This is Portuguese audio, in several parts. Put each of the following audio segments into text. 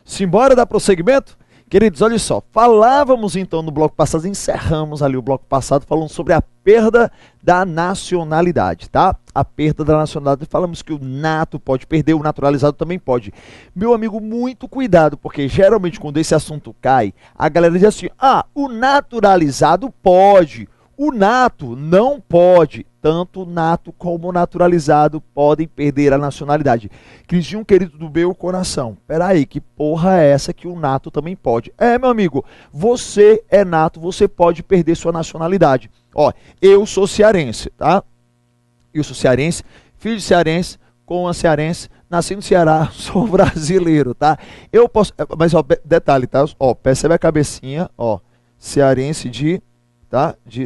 Simbora dar prosseguimento? Queridos, olha só, falávamos então no bloco passado, encerramos ali o bloco passado falando sobre a perda da nacionalidade, tá? A perda da nacionalidade, falamos que o nato pode perder, o naturalizado também pode. Meu amigo, muito cuidado, porque geralmente quando esse assunto cai, a galera diz assim, o naturalizado pode, o nato não pode. Tanto nato como naturalizado podem perder a nacionalidade. Crisinho, querido do meu coração, peraí, que porra é essa que o nato também pode? Meu amigo, você é nato, você pode perder sua nacionalidade. Ó, eu sou cearense, tá? Eu sou cearense, filho de cearense, com a cearense, nasci no Ceará, sou brasileiro, tá? Eu posso, mas ó, detalhe, tá? Ó, percebe a cabecinha, ó, cearense de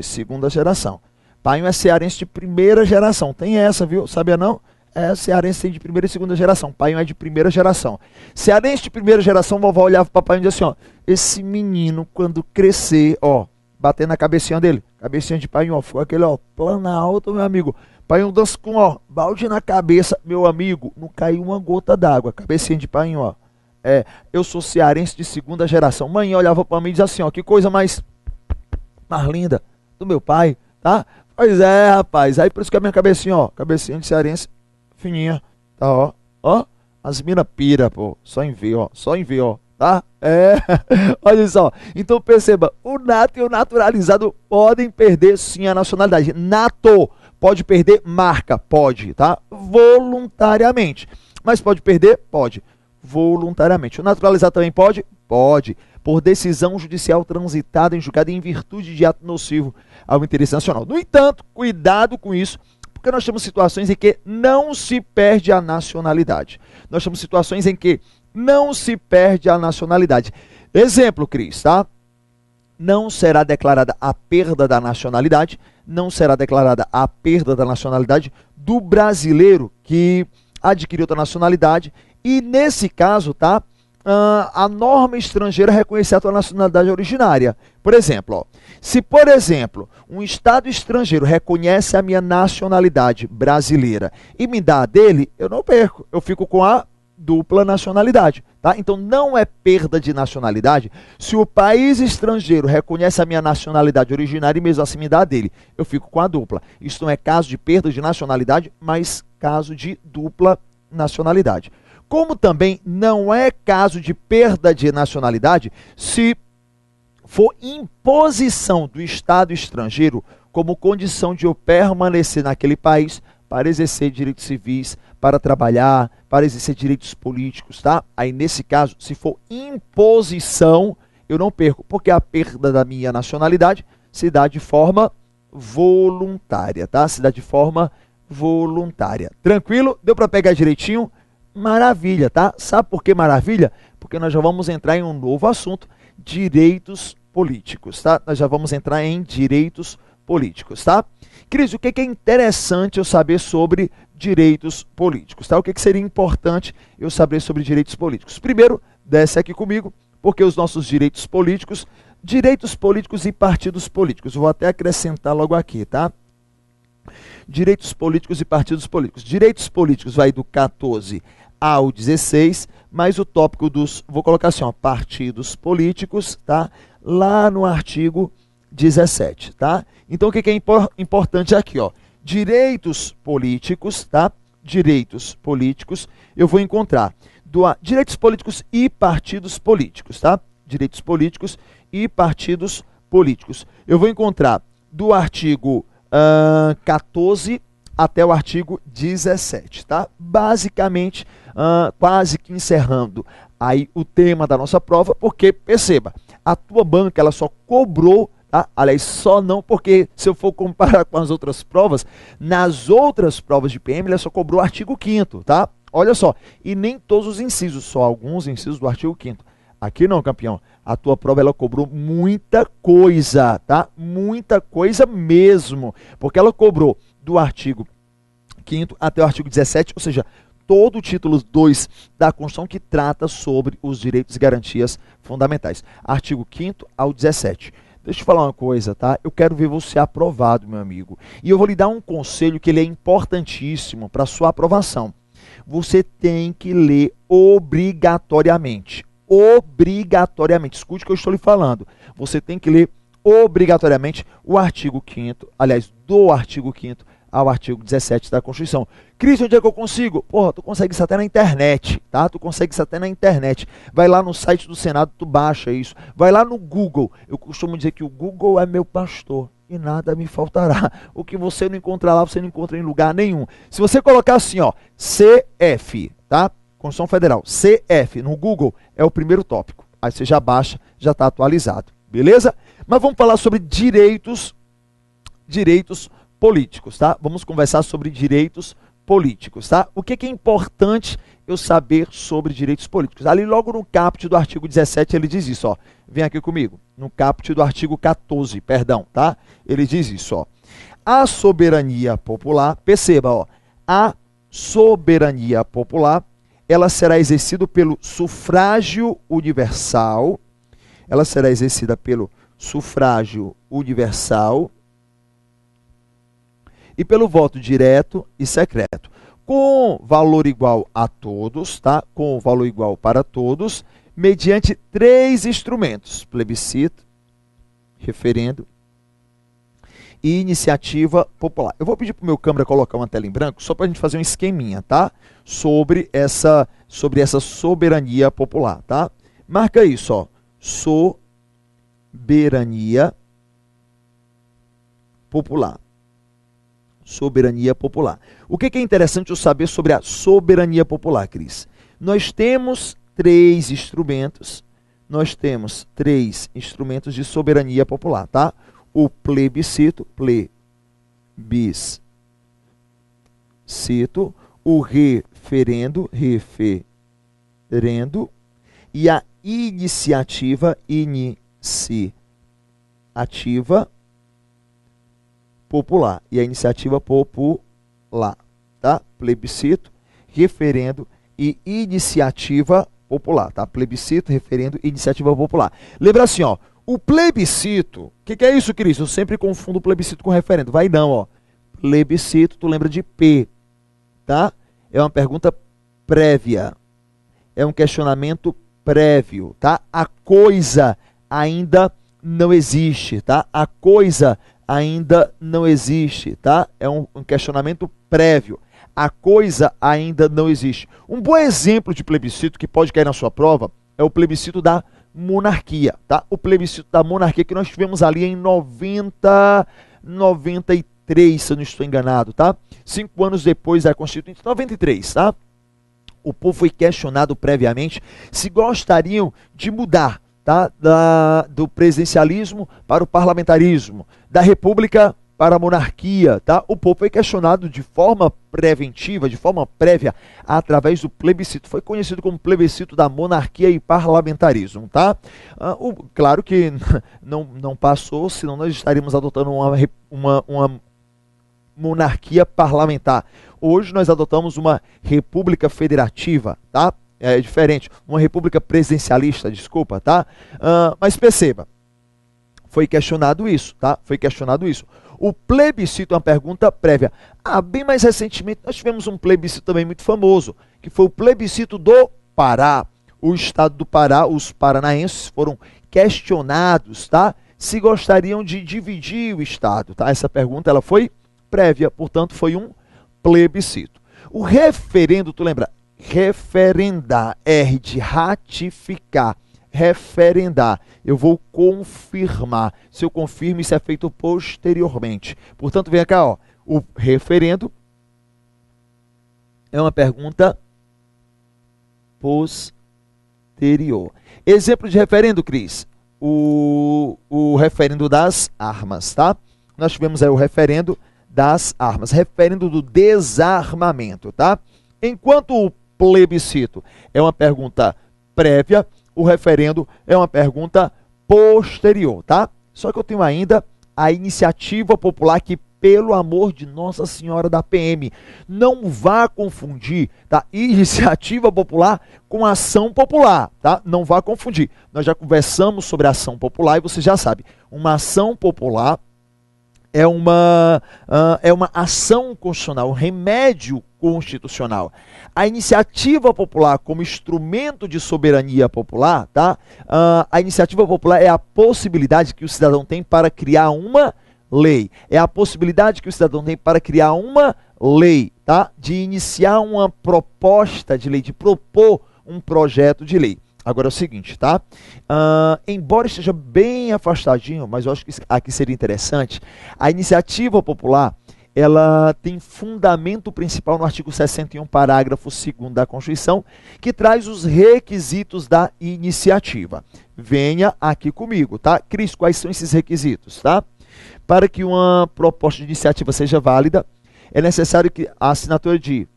segunda geração. Pai é cearense de primeira geração. Tem essa, viu? Sabia não? Cearense de primeira e segunda geração. Pai é de primeira geração. Cearense de primeira geração, vovó olhava pro papai e dizia assim, ó, esse menino, quando crescer, ó, bater na cabecinha dele, cabecinha de pai, ó, ficou aquele, ó, planalto, meu amigo. Pai dança com, ó, balde na cabeça, meu amigo, não caiu uma gota d'água. Cabecinha de pai, ó. Eu sou cearense de segunda geração. Mãe olhava pra mim e dizia assim, ó, que coisa mais linda do meu pai, tá? Pois é, rapaz, aí por isso que a minha cabecinha, ó, cabecinha de cearense, fininha, tá, ó, as mina pira, pô, só em ver, ó, tá? Olha só, então perceba, o nato e o naturalizado podem perder sim a nacionalidade. Nato pode perder, marca, pode, tá? Voluntariamente, mas pode perder? Pode, voluntariamente. O naturalizado também pode? Pode, por decisão judicial transitada em julgado em virtude de ato nocivo ao interesse nacional. No entanto, cuidado com isso, porque nós temos situações em que não se perde a nacionalidade. Nós temos situações em que não se perde a nacionalidade. Exemplo, Cris, tá? Não será declarada a perda da nacionalidade, não será declarada a perda da nacionalidade do brasileiro que adquiriu outra nacionalidade e, nesse caso, tá? A norma estrangeira reconhecer a tua nacionalidade originária. Por exemplo, ó, se, por exemplo, um Estado estrangeiro reconhece a minha nacionalidade brasileira e me dá a dele, eu não perco, eu fico com a dupla nacionalidade, tá? Então não é perda de nacionalidade se o país estrangeiro reconhece a minha nacionalidade originária e mesmo assim me dá a dele, eu fico com a dupla. Isso não é caso de perda de nacionalidade, mas caso de dupla nacionalidade. Como também não é caso de perda de nacionalidade se for imposição do Estado estrangeiro como condição de eu permanecer naquele país para exercer direitos civis, para trabalhar, para exercer direitos políticos, tá? Aí nesse caso, se for imposição, eu não perco, porque a perda da minha nacionalidade se dá de forma voluntária, tá? Se dá de forma voluntária. Tranquilo? Deu para pegar direitinho? Maravilha, tá? Sabe por que maravilha? Porque nós já vamos entrar em um novo assunto, direitos políticos, tá? Nós já vamos entrar em direitos políticos, tá? Cris, o que é interessante eu saber sobre direitos políticos, tá? O que seria importante eu saber sobre direitos políticos? Primeiro, desce aqui comigo, porque os nossos direitos políticos e partidos políticos, eu vou até acrescentar logo aqui, tá? Direitos políticos e partidos políticos. Direitos políticos vai do 14 ao 16, mas o tópico dos, vou colocar assim, ó, partidos políticos, tá? Lá no artigo 17, tá? Então o que é importante aqui, ó? Direitos políticos, tá? Direitos políticos, eu vou encontrar direitos políticos e partidos políticos, tá? Direitos políticos e partidos políticos. Eu vou encontrar do artigo 14 até o artigo 17, tá? Basicamente, quase que encerrando aí o tema da nossa prova, porque, perceba, a tua banca, ela só cobrou, tá? Aliás, só não, porque se eu for comparar com as outras provas, nas outras provas de PM, ela só cobrou o artigo 5º, tá? Olha só, e nem todos os incisos, só alguns incisos do artigo 5º. Aqui não, campeão. A tua prova, ela cobrou muita coisa, tá? Muita coisa mesmo. Porque ela cobrou do artigo 5º até o artigo 17, ou seja, todo o título 2 da Constituição que trata sobre os direitos e garantias fundamentais. Artigo 5º ao 17. Deixa eu falar uma coisa, tá? Eu quero ver você aprovado, meu amigo. E eu vou lhe dar um conselho que ele é importantíssimo para a sua aprovação. Você tem que ler obrigatoriamente. obrigatoriamente. Escute o que eu estou lhe falando. Você tem que ler obrigatoriamente o artigo 5º, aliás, do artigo 5º ao artigo 17 da Constituição. Cristian, onde é que eu consigo? Porra, tu consegue isso até na internet, tá? Tu consegue isso até na internet. Vai lá no site do Senado, tu baixa isso. Vai lá no Google. Eu costumo dizer que o Google é meu pastor e nada me faltará. O que você não encontrar lá, você não encontra em lugar nenhum. Se você colocar assim, ó, CF, tá? Constituição Federal, CF, no Google, é o primeiro tópico. Aí você já baixa, já está atualizado. Beleza? Mas vamos falar sobre direitos políticos, tá? Vamos conversar sobre direitos políticos, tá? O que é importante eu saber sobre direitos políticos? Ali logo no caput do artigo 17 ele diz isso, ó. Vem aqui comigo. No caput do artigo 14, perdão, tá? Ele diz isso, ó. A soberania popular, perceba, ó. A soberania popular, ela será exercida pelo sufrágio universal. Ela será exercida pelo sufrágio universal e pelo voto direto e secreto, com valor igual a todos, tá? Com valor igual para todos, mediante 3 instrumentos: plebiscito, referendo e iniciativa popular. Eu vou pedir para o meu câmera colocar uma tela em branco, só para a gente fazer um esqueminha, tá? Sobre essa soberania popular, tá? Marca isso, ó. Soberania popular. Soberania popular. O que é interessante eu saber sobre a soberania popular, Cris? Nós temos 3 instrumentos. Nós temos 3 instrumentos de soberania popular, tá? O plebiscito, o referendo, e a iniciativa popular. E a iniciativa popular, tá? Plebiscito, referendo e iniciativa popular, tá? Plebiscito, referendo e iniciativa popular. Lembra assim, ó, o plebiscito, o que é isso, Cris? Eu sempre confundo o plebiscito com referendo. Vai não, ó. Plebiscito, tu lembra de P, tá? É uma pergunta prévia. É um questionamento prévio, tá? A coisa ainda não existe, tá? A coisa ainda não existe, tá? É um questionamento prévio. A coisa ainda não existe. Um bom exemplo de plebiscito que pode cair na sua prova é o plebiscito da monarquia, tá? O plebiscito da monarquia que nós tivemos ali em 93, se eu não estou enganado, tá? 5 anos depois da Constituição, 93, tá? O povo foi questionado previamente se gostariam de mudar, tá? Do presidencialismo para o parlamentarismo, da república para a monarquia, tá? O povo foi questionado de forma preventiva, de forma prévia, através do plebiscito. Foi conhecido como plebiscito da monarquia e parlamentarismo, tá? Claro que não passou, senão nós estaríamos adotando uma monarquia parlamentar. Hoje nós adotamos uma república federativa, tá? É diferente, uma república presidencialista, desculpa, tá? Mas perceba, foi questionado isso, tá? Foi questionado isso. O plebiscito é uma pergunta prévia. Bem mais recentemente nós tivemos um plebiscito também muito famoso, que foi o plebiscito do Pará. O estado do Pará, os paranaenses foram questionados, tá? Se gostariam de dividir o estado, tá? Essa pergunta ela foi prévia, portanto foi um plebiscito. O referendo, tu lembra? Referendar, R de ratificar, referendar. Eu vou confirmar. Se eu confirmo, isso é feito posteriormente. Portanto, vem cá, ó. O referendo é uma pergunta posterior. Exemplo de referendo, Cris. O referendo das armas, tá? Nós tivemos aí o referendo das armas, referendo do desarmamento, tá? Enquanto o plebiscito é uma pergunta prévia, o referendo é uma pergunta posterior, tá? Só que eu tenho ainda a iniciativa popular que, pelo amor de Nossa Senhora da PM, não vá confundir, tá? Iniciativa popular com ação popular, tá? Não vá confundir. Nós já conversamos sobre ação popular e você já sabe, uma ação popular é uma ação constitucional, um remédio constitucional. A iniciativa popular como instrumento de soberania popular, tá? A iniciativa popular é a possibilidade que o cidadão tem para criar uma lei. É a possibilidade que o cidadão tem para criar uma lei, tá? De iniciar uma proposta de lei, de propor um projeto de lei. Agora é o seguinte, tá? Embora esteja bem afastadinho, mas eu acho que aqui seria interessante, a iniciativa popular, ela tem fundamento principal no artigo 61, parágrafo 2º da Constituição, que traz os requisitos da iniciativa. Venha aqui comigo, tá? Cris, quais são esses requisitos, tá? Para que uma proposta de iniciativa seja válida, é necessário que a assinatura de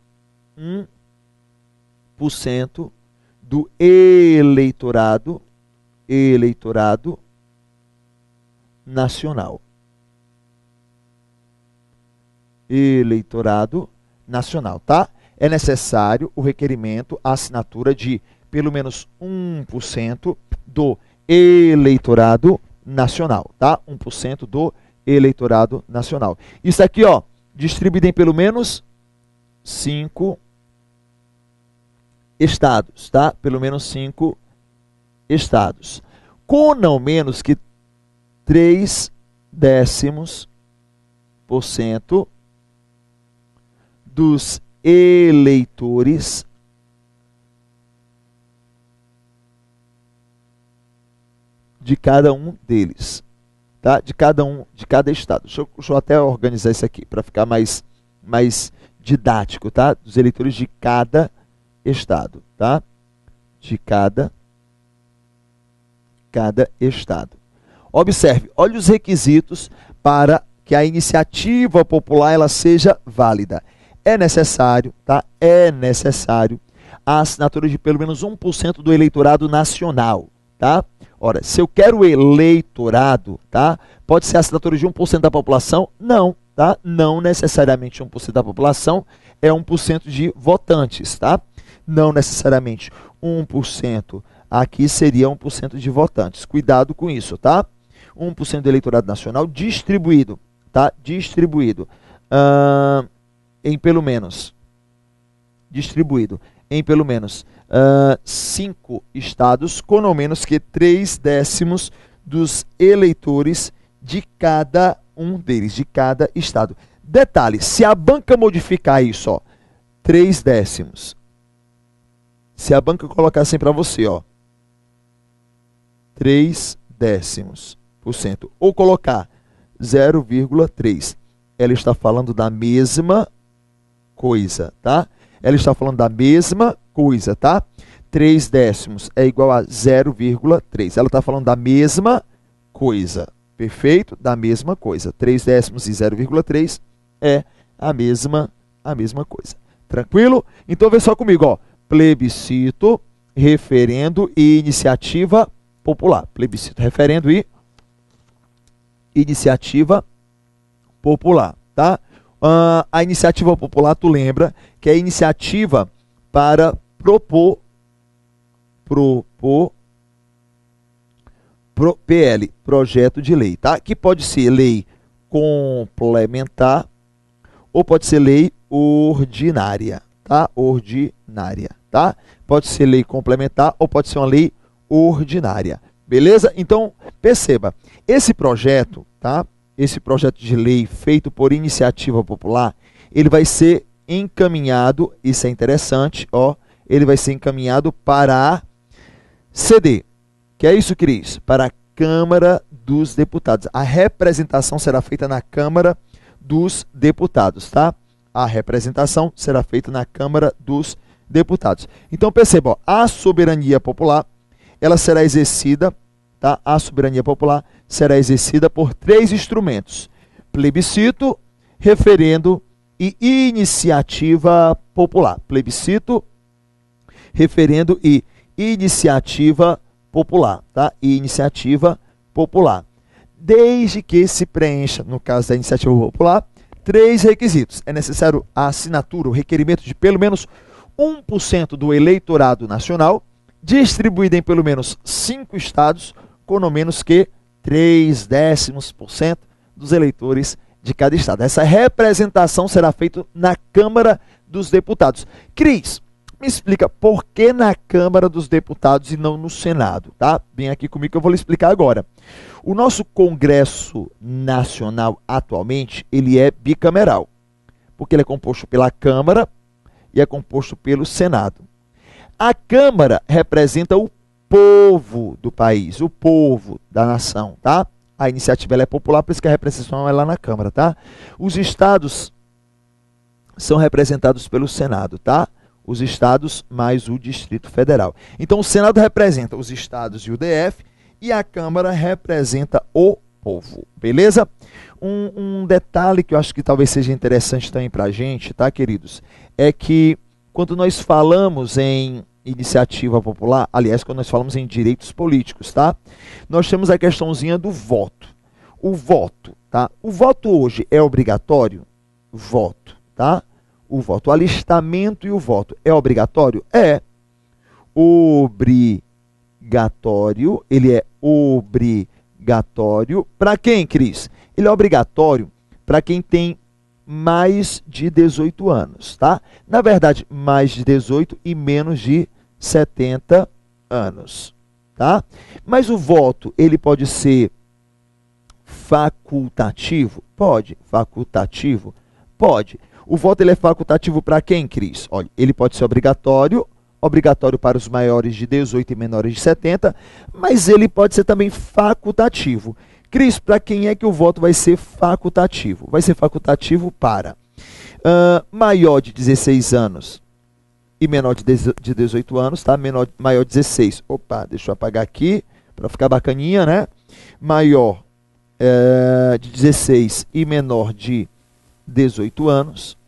1% do eleitorado nacional. Eleitorado nacional, tá? É necessário o requerimento, a assinatura de pelo menos 1% do eleitorado nacional, tá? 1% do eleitorado nacional. Isso aqui, ó, distribuído em pelo menos 5 estados, tá? Pelo menos 5 estados. Com não menos que 0,3% dos eleitores de cada um deles, tá? De cada estado. Deixa eu até organizar isso aqui para ficar mais didático, tá? Dos eleitores de cada estado, tá? De cada estado. Observe, olha os requisitos para que a iniciativa popular ela seja válida. É necessário, tá? É necessário a assinatura de pelo menos 1% do eleitorado nacional, tá? Ora, se eu quero eleitorado, tá? Pode ser a assinatura de 1% da população? Não, tá? Não necessariamente 1% da população é 1% de votantes, tá? Não necessariamente 1%. Aqui seria 1% de votantes. Cuidado com isso, tá? 1% do eleitorado nacional distribuído, tá? Distribuído em pelo menos 5 estados, com não menos que 3/10 dos eleitores de cada um deles, de cada estado. Detalhe, se a banca modificar isso, ó, 3/10, se a banca colocar assim para você, ó, 0,3%, ou colocar 0,3, ela está falando da mesma coisa, tá? Ela está falando da mesma coisa, tá? 3/10 é igual a 0,3. Ela está falando da mesma coisa, perfeito? Da mesma coisa. 3/10 e 0,3 é a mesma coisa. Tranquilo? Então vê só comigo, ó. Plebiscito, referendo e iniciativa popular. Plebiscito, referendo e iniciativa popular, tá? A iniciativa popular, tu lembra que é a iniciativa para propor PL, projeto de lei, tá? Que pode ser lei complementar ou pode ser lei ordinária, tá? Ordinária, tá? Pode ser lei complementar ou pode ser uma lei ordinária, beleza? Então, perceba, esse projeto, tá? Esse projeto de lei feito por iniciativa popular, ele vai ser encaminhado, isso é interessante, ó, ele vai ser encaminhado para a CD, que é isso, Cris? Para a Câmara dos Deputados. A representação será feita na Câmara dos Deputados, tá? A representação será feita na Câmara dos Deputados. Então, perceba, ó, a soberania popular, ela será exercida, tá? A soberania popular será exercida por 3 instrumentos: plebiscito, referendo e iniciativa popular. Plebiscito, referendo e iniciativa popular, tá? E iniciativa popular. Desde que se preencha, no caso da iniciativa popular, 3 requisitos. É necessário a assinatura, o requerimento de pelo menos 1% do eleitorado nacional, distribuído em pelo menos 5 estados, com não menos que 0,3% dos eleitores de cada estado. Essa representação será feita na Câmara dos Deputados. Cris, me explica por que na Câmara dos Deputados e não no Senado, tá? Vem aqui comigo que eu vou lhe explicar agora. O nosso Congresso Nacional atualmente, ele é bicameral, porque ele é composto pela Câmara e é composto pelo Senado. A Câmara representa o povo do país, o povo da nação, tá? A iniciativa ela é popular, por isso que a representação é lá na Câmara, tá? Os estados são representados pelo Senado, tá? Os estados mais o Distrito Federal. Então o Senado representa os estados e o DF e a Câmara representa o povo, beleza? Um detalhe que eu acho que talvez seja interessante também para a gente, tá, queridos? É que quando nós falamos em iniciativa popular, aliás, quando nós falamos em direitos políticos, tá? Nós temos a questãozinha do voto. O voto, tá? O voto hoje é obrigatório? Voto, tá? O voto, o alistamento e o voto é obrigatório? É. Obrigatório, ele é obrigatório para quem, Cris? Ele é obrigatório para quem tem mais de 18 anos, tá? Na verdade, mais de 18 e menos de 70 anos, tá? Mas o voto, ele pode ser facultativo? Pode. Facultativo? Pode. O voto ele é facultativo para quem, Cris? Olha, ele pode ser obrigatório para os maiores de 18 e menores de 70, mas ele pode ser também facultativo. Cris, para quem é que o voto vai ser facultativo? Vai ser facultativo para maior de 16 anos e menor de 18 anos, tá? Maior de 16. Opa, deixa eu apagar aqui para ficar bacaninha, né? Maior de 16 e menor de 18 anos.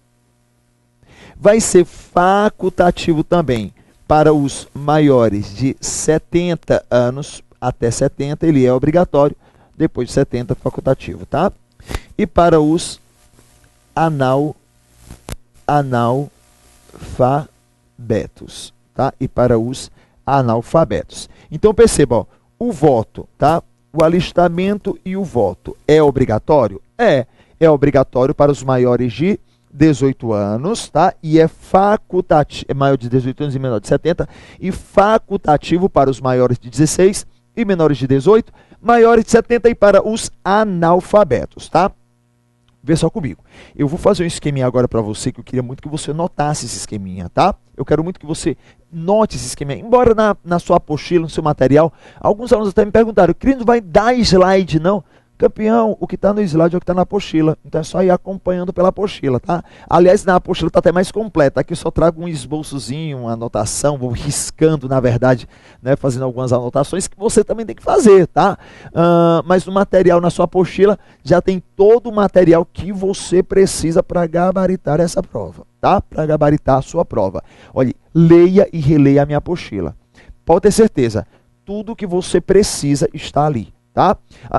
Vai ser facultativo também para os maiores de 70 anos, até 70 ele é obrigatório, depois de 70 facultativo, tá? E para os analfabetos, tá? E para os analfabetos. Então perceba, ó, o voto, tá? O alistamento e o voto é obrigatório? É obrigatório para os maiores de 18 anos, tá? E é facultativo, é maior de 18 anos e menor de 70, e facultativo para os maiores de 16 e menores de 18, maiores de 70 e para os analfabetos, tá? Vê só comigo. Eu vou fazer um esqueminha agora para você, que eu queria muito que você notasse esse esqueminha, tá? Eu quero muito que você note esse esqueminha. Embora na sua apostila, no seu material, alguns alunos até me perguntaram, querido, vai dar slide, não? Campeão, o que está no slide é o que está na apostila. Então é só ir acompanhando pela apostila, tá? Aliás, na apostila está até mais completa. Aqui eu só trago um esboçozinho, uma anotação, vou riscando, na verdade, né, fazendo algumas anotações que você também tem que fazer, tá? Mas no material, na sua apostila, já tem todo o material que você precisa para gabaritar essa prova, tá? Para gabaritar a sua prova. Olha, leia e releia a minha apostila. Pode ter certeza, tudo que você precisa está ali. Tá?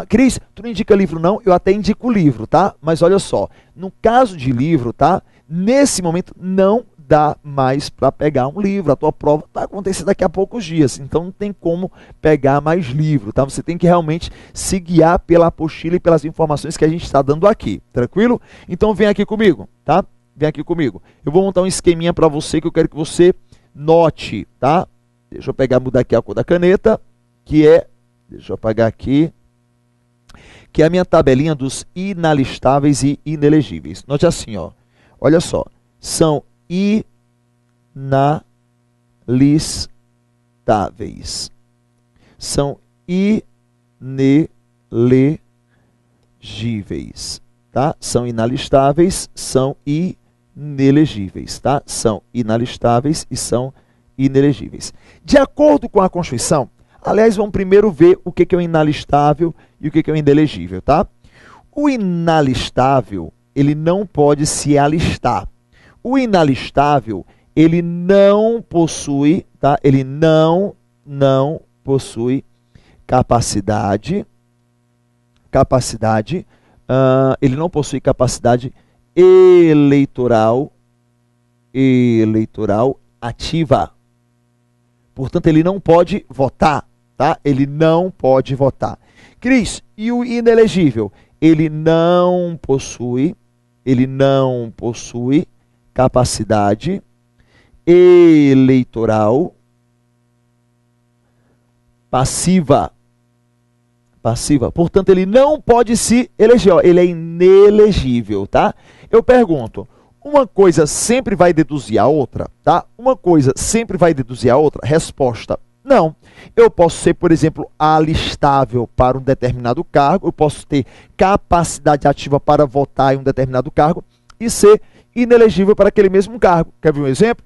Cris, tu não indica livro não? Eu até indico livro, tá? Mas olha só, no caso de livro, tá? Nesse momento não dá mais para pegar um livro. A tua prova está acontecendo daqui a poucos dias, então não tem como pegar mais livro, tá? Você tem que realmente se guiar pela apostila e pelas informações que a gente está dando aqui, tranquilo? Então vem aqui comigo, tá? Vem aqui comigo. Eu vou montar um esqueminha para você que eu quero que você note, tá? Deixa eu pegar, mudar aqui a cor da caneta, que é... Deixa eu apagar aqui, que é a minha tabelinha dos inalistáveis e inelegíveis. Note assim, ó, olha só, são inalistáveis, são inelegíveis, tá? São inalistáveis, são inelegíveis, tá? São inalistáveis e são inelegíveis. De acordo com a Constituição, aliás, vamos primeiro ver o que é o inalistável e o que é o inelegível, tá? O inalistável, ele não pode se alistar. O inalistável, ele não possui, tá? Ele não possui capacidade, ele não possui capacidade eleitoral ativa. Portanto, ele não pode votar. Tá? Ele não pode votar. Cris, e o inelegível? ele não possui capacidade eleitoral passiva. Portanto, ele não pode se eleger, ó, ele é inelegível, tá? Eu pergunto, uma coisa sempre vai deduzir a outra, tá? Uma coisa sempre vai deduzir a outra? Resposta, não. Eu posso ser, por exemplo, alistável para um determinado cargo, eu posso ter capacidade ativa para votar em um determinado cargo e ser inelegível para aquele mesmo cargo. Quer ver um exemplo?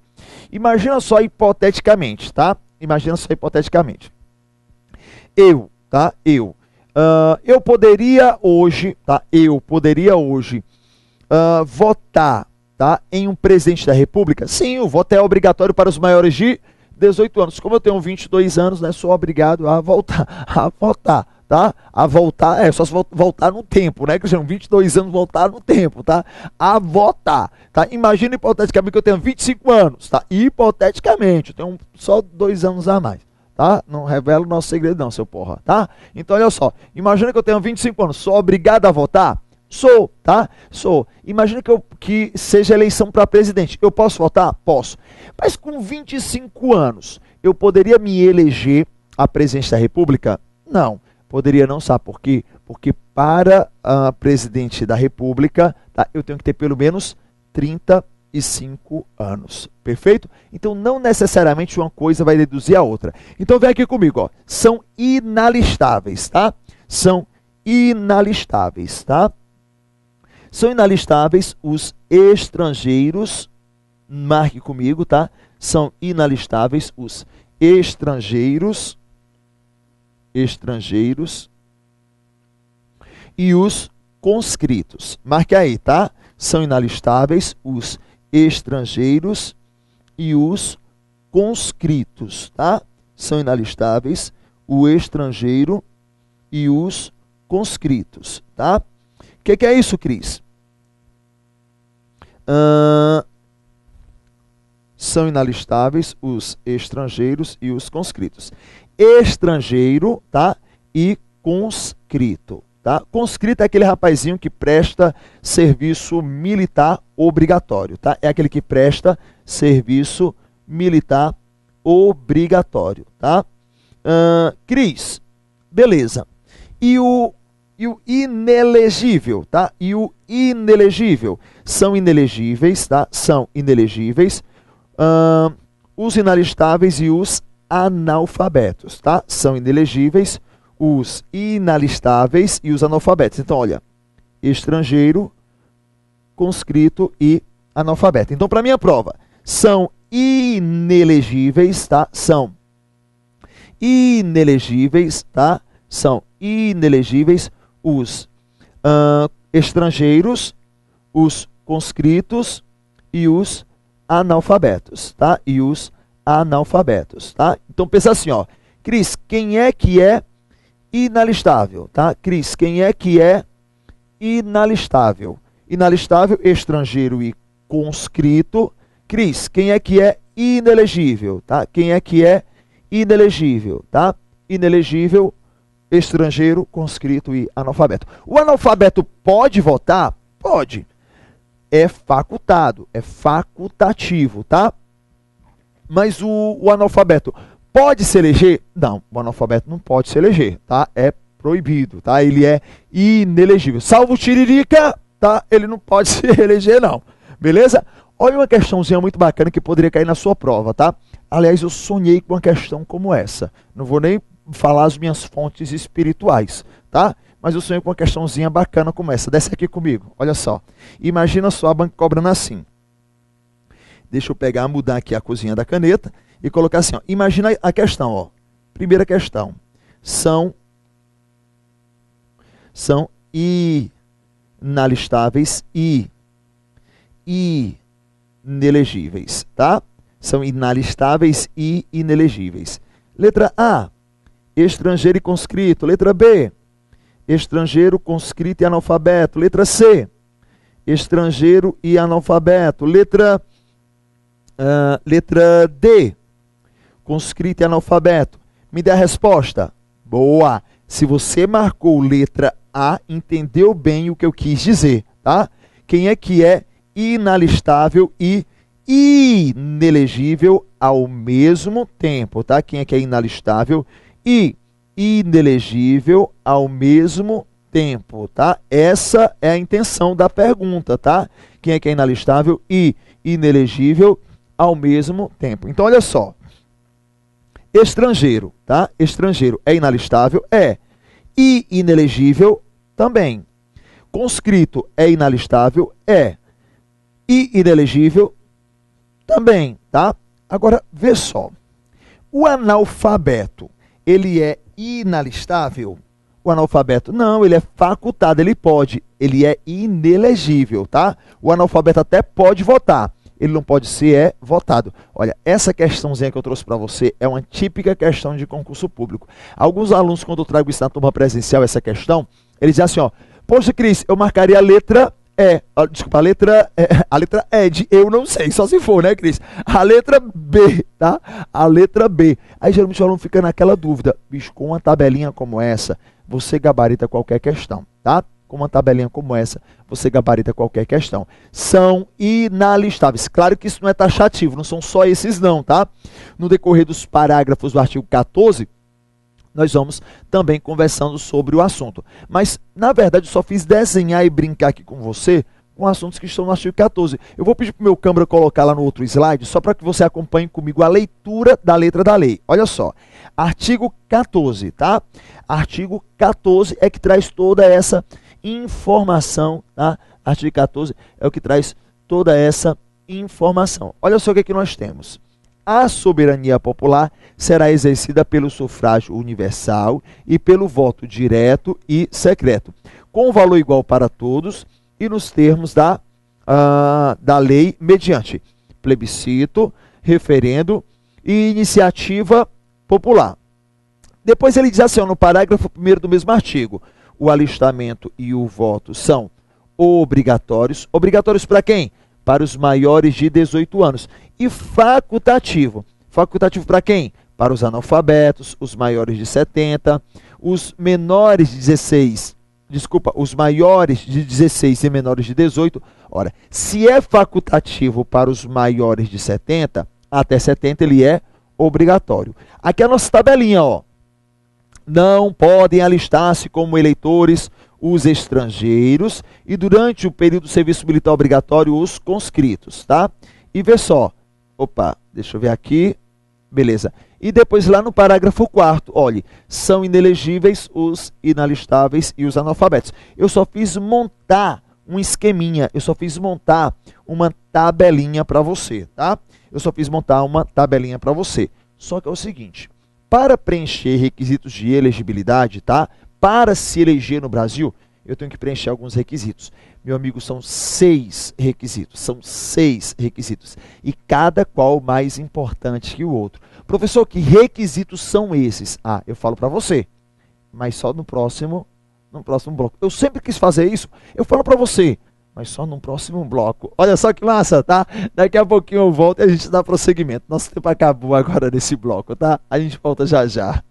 Imagina só hipoteticamente, tá? Imagina só hipoteticamente. Eu poderia hoje, tá? Votar, tá? Em um presidente da República? Sim, o voto é obrigatório para os maiores de 18 anos. Como eu tenho 22 anos, né, sou obrigado a votar, tá? A voltar, só se voltar no tempo, né? Que são 22 anos, voltar no tempo, tá? A votar, tá? Imagina hipoteticamente que eu tenho 25 anos, tá? Hipoteticamente, eu tenho só 2 anos a mais. Tá? Não revela o nosso segredo não, seu porra, tá? Então, olha só, imagina que eu tenho 25 anos, sou obrigado a votar? Sou, tá? Sou. Imagina que seja eleição para presidente, eu posso votar? Posso. Mas com 25 anos, eu poderia me eleger a presidente da República? Não, poderia não, sabe por quê? Porque para a presidente da República, tá, eu tenho que ter pelo menos 35 anos, perfeito? Então não necessariamente uma coisa vai deduzir a outra. Então vem aqui comigo, ó. São inalistáveis, tá? São inalistáveis, tá? São inalistáveis os estrangeiros, marque comigo, tá? São inalistáveis os estrangeiros e os conscritos. Marque aí, tá? São inalistáveis os estrangeiros e os conscritos, tá? São inalistáveis o estrangeiro e os conscritos, tá? O que é isso, Cris? São inalistáveis os estrangeiros e os conscritos. Estrangeiro, tá? E conscrito. Tá? Conscrito é aquele rapazinho que presta serviço militar obrigatório, tá? É aquele que presta serviço militar obrigatório, tá? Cris, beleza. E o inelegível, tá? E o inelegível? São inelegíveis, tá? São inelegíveis os inalistáveis e os analfabetos, tá? São inelegíveis os inalistáveis e os analfabetos. Então, olha, estrangeiro, conscrito e analfabeto. Então, para minha prova, são inelegíveis, tá? São inelegíveis, tá? São inelegíveis os estrangeiros, os conscritos e os analfabetos, tá? E os analfabetos, tá? Então, pensa assim, ó. Cris, quem é que é inalistável, tá? Cris, quem é que é inalistável? Inalistável, estrangeiro e conscrito. Cris, quem é que é inelegível, tá? Quem é que é inelegível, tá? Inelegível, estrangeiro, conscrito e analfabeto. O analfabeto pode votar? Pode. É facultado, é facultativo, tá? Mas o analfabeto pode se eleger? Não, o analfabeto não pode se eleger, tá? É proibido, tá? Ele é inelegível. Salvo o Tiririca, tá? Ele não pode se eleger, não. Beleza? Olha uma questãozinha muito bacana que poderia cair na sua prova, tá? Aliás, eu sonhei com uma questão como essa. Não vou nem falar as minhas fontes espirituais, tá? Mas eu sonhei com uma questãozinha bacana como essa. Desce aqui comigo, olha só. Imagina só a banca cobrando assim. Deixa eu pegar, mudar aqui a cozinha da caneta e colocar assim, ó. Imagina a questão, ó. Primeira questão. São inalistáveis e inelegíveis, tá? São inalistáveis e inelegíveis. Letra A, estrangeiro e conscrito. Letra B, estrangeiro, conscrito e analfabeto. Letra C, estrangeiro e analfabeto. Letra D, conscrito e analfabeto. Me dê a resposta. Boa! Se você marcou letra A entendeu bem o que eu quis dizer, tá? Quem é que é inalistável e inelegível ao mesmo tempo, tá? Quem é que é inalistável e inelegível ao mesmo tempo, tá? Essa é a intenção da pergunta, tá? Quem é que é inalistável e inelegível ao mesmo tempo. Então, olha só. Estrangeiro, tá? Estrangeiro é inalistável? É. E inelegível? Também. Conscrito é inalistável? É. E inelegível? Também, tá? Agora, vê só. O analfabeto, ele é inalistável? O analfabeto, não, ele é facultado, ele pode. Ele é inelegível, tá? O analfabeto até pode votar. Ele não pode ser votado. Olha, essa questãozinha que eu trouxe para você é uma típica questão de concurso público. Alguns alunos, quando eu trago isso na turma presencial, essa questão, eles dizem assim, ó, poxa, Cris, eu marcaria a letra E. Desculpa, a letra E de eu não sei, só se for, né, Cris? A letra B, tá? A letra B. Aí, geralmente, o aluno fica naquela dúvida. Bicho, com uma tabelinha como essa, você gabarita qualquer questão, tá? Com uma tabelinha como essa, você gabarita qualquer questão. São inalistáveis. Claro que isso não é taxativo, não são só esses não, tá? No decorrer dos parágrafos do artigo 14, nós vamos também conversando sobre o assunto. Mas, na verdade, eu só fiz desenhar e brincar aqui com você com assuntos que estão no artigo 14. Eu vou pedir para o meu câmera colocar lá no outro slide, só para que você acompanhe comigo a leitura da letra da lei. Olha só, artigo 14, tá? Artigo 14 é que traz toda essa informação, tá? Artigo 14 é o que traz toda essa informação. Olha só o que é que nós temos. A soberania popular será exercida pelo sufrágio universal e pelo voto direto e secreto, com valor igual para todos e nos termos da lei mediante plebiscito, referendo e iniciativa popular. Depois ele diz assim, ó, no parágrafo 1º do mesmo artigo, o alistamento e o voto são obrigatórios. Obrigatórios para quem? Para os maiores de 18 anos. E facultativo. Facultativo para quem? Para os analfabetos, os maiores de 70, os menores de 16, os maiores de 16 e menores de 18. Ora, se é facultativo para os maiores de 70, até 70 ele é obrigatório. Aqui é a nossa tabelinha, ó. Não podem alistar-se como eleitores os estrangeiros e durante o período do serviço militar obrigatório os conscritos, tá? E vê só, opa, deixa eu ver aqui, beleza. E depois lá no parágrafo 4º, olhe, são inelegíveis os inalistáveis e os analfabetos. Eu só fiz montar um esqueminha, eu só fiz montar uma tabelinha para você, tá? Eu só fiz montar uma tabelinha para você. Só que é o seguinte, para preencher requisitos de elegibilidade, tá? Para se eleger no Brasil, eu tenho que preencher alguns requisitos. Meu amigo, são 6 requisitos. São 6 requisitos. E cada qual mais importante que o outro. Professor, que requisitos são esses? Ah, eu falo para você. Mas só no próximo bloco. Eu sempre quis fazer isso. Eu falo para você. Mas só no próximo bloco. Olha só que massa, tá? Daqui a pouquinho eu volto e a gente dá prosseguimento. Nosso tempo acabou agora nesse bloco, tá? A gente volta já já.